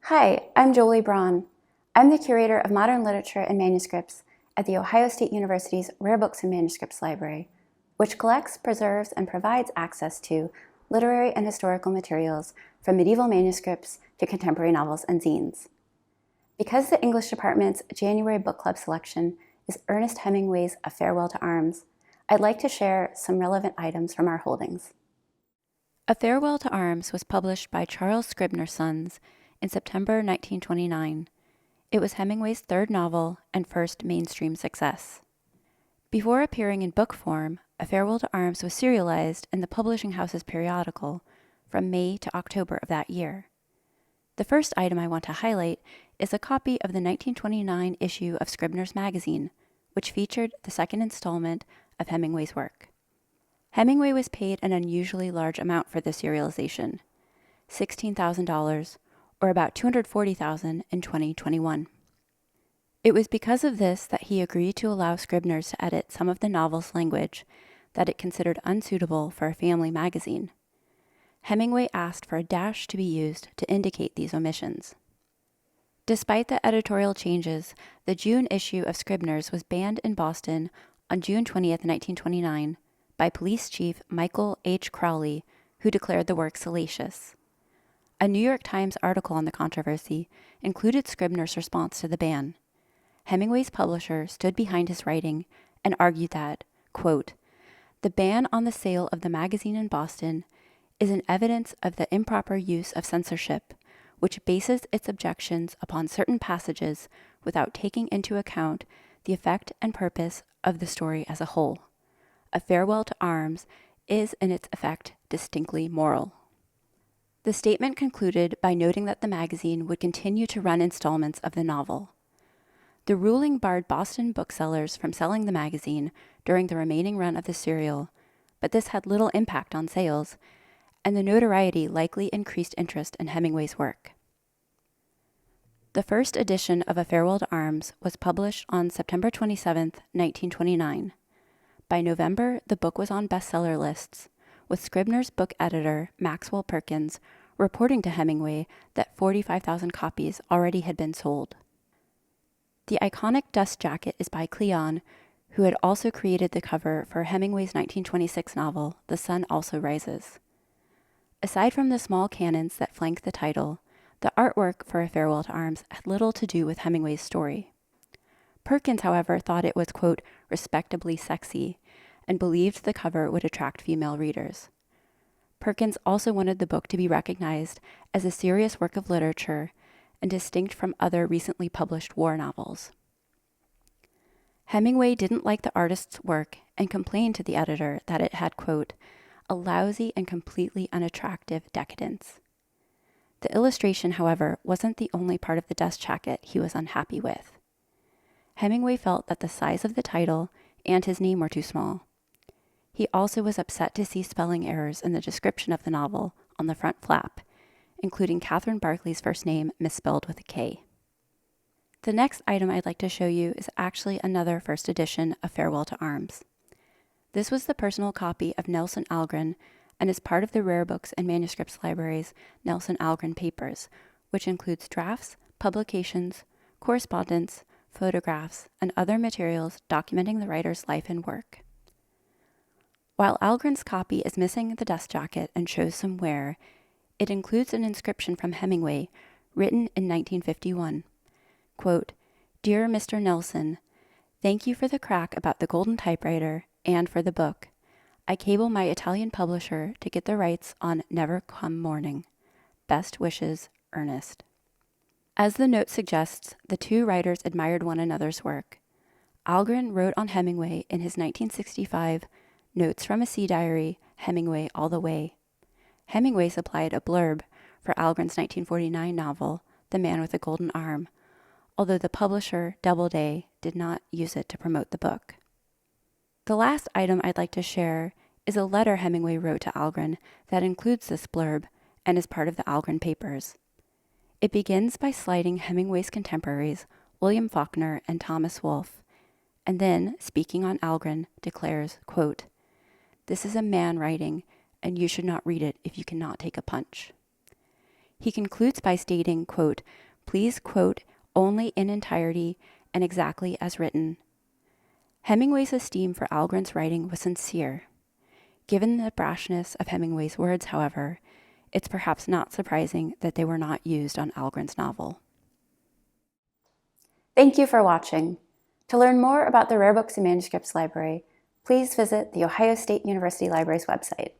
Hi, I'm Jolie Braun. I'm the Curator of Modern Literature and Manuscripts at The Ohio State University's Rare Books and Manuscripts Library, which collects, preserves, and provides access to literary and historical materials from medieval manuscripts to contemporary novels and zines. Because the English department's January book club selection is Ernest Hemingway's A Farewell to Arms, I'd like to share some relevant items from our holdings. A Farewell to Arms was published by Charles Scribner's Sons in September 1929. It was Hemingway's third novel and first mainstream success. Before appearing in book form, A Farewell to Arms was serialized in the publishing house's periodical from May to October of that year. The first item I want to highlight is a copy of the 1929 issue of Scribner's magazine, which featured the second installment of Hemingway's work. Hemingway was paid an unusually large amount for this serialization, $16,000, or about $240,000 in 2021. It was because of this that he agreed to allow Scribner's to edit some of the novel's language that it considered unsuitable for a family magazine. Hemingway asked for a dash to be used to indicate these omissions. Despite the editorial changes, the June issue of Scribner's was banned in Boston on June 20th, 1929, by Police Chief Michael H. Crowley, who declared the work salacious. A New York Times article on the controversy included Scribner's response to the ban. Hemingway's publisher stood behind his writing and argued that, quote, "The ban on the sale of the magazine in Boston is an evidence of the improper use of censorship, which bases its objections upon certain passages without taking into account the effect and purpose of the story as a whole. A Farewell to Arms is in its effect distinctly moral." The statement concluded by noting that the magazine would continue to run installments of the novel. The ruling barred Boston booksellers from selling the magazine during the remaining run of the serial, but this had little impact on sales, and the notoriety likely increased interest in Hemingway's work. The first edition of A Farewell to Arms was published on September 27, 1929. By November, the book was on bestseller lists, with Scribner's book editor, Maxwell Perkins, reporting to Hemingway that 45,000 copies already had been sold. The iconic dust jacket is by Cleon, who had also created the cover for Hemingway's 1926 novel, The Sun Also Rises. Aside from the small cannons that flank the title, the artwork for A Farewell to Arms had little to do with Hemingway's story. Perkins, however, thought it was, quote, "respectably sexy," and believed the cover would attract female readers. Perkins also wanted the book to be recognized as a serious work of literature and distinct from other recently published war novels. Hemingway didn't like the artist's work and complained to the editor that it had, quote, "a lousy and completely unattractive decadence." The illustration, however, wasn't the only part of the dust jacket he was unhappy with. Hemingway felt that the size of the title and his name were too small. He also was upset to see spelling errors in the description of the novel on the front flap, including Catherine Barclay's first name misspelled with a K. The next item I'd like to show you is actually another first edition of Farewell to Arms. This was the personal copy of Nelson Algren and is part of the Rare Books and Manuscripts Library's Nelson Algren Papers, which includes drafts, publications, correspondence, photographs, and other materials documenting the writer's life and work. While Algren's copy is missing the dust jacket and shows some wear, it includes an inscription from Hemingway written in 1951. Quote, "Dear Mr. Nelson, thank you for the crack about the golden typewriter and for the book. I cable my Italian publisher to get the rights on Never Come Morning. Best wishes, Ernest." As the note suggests, the two writers admired one another's work. Algren wrote on Hemingway in his 1965 Notes from a Sea Diary, Hemingway All the Way. Hemingway supplied a blurb for Algren's 1949 novel, The Man with the Golden Arm, although the publisher, Doubleday, did not use it to promote the book. The last item I'd like to share is a letter Hemingway wrote to Algren that includes this blurb and is part of the Algren Papers. It begins by slighting Hemingway's contemporaries, William Faulkner and Thomas Wolfe, and then, speaking on Algren, declares, quote, "This is a man writing, and you should not read it if you cannot take a punch." He concludes by stating, quote, "Please quote only in entirety and exactly as written." Hemingway's esteem for Algren's writing was sincere. Given the brashness of Hemingway's words, however, it's perhaps not surprising that they were not used on Algren's novel. Thank you for watching. To learn more about the Rare Books and Manuscripts Library, please visit the Ohio State University Library's website.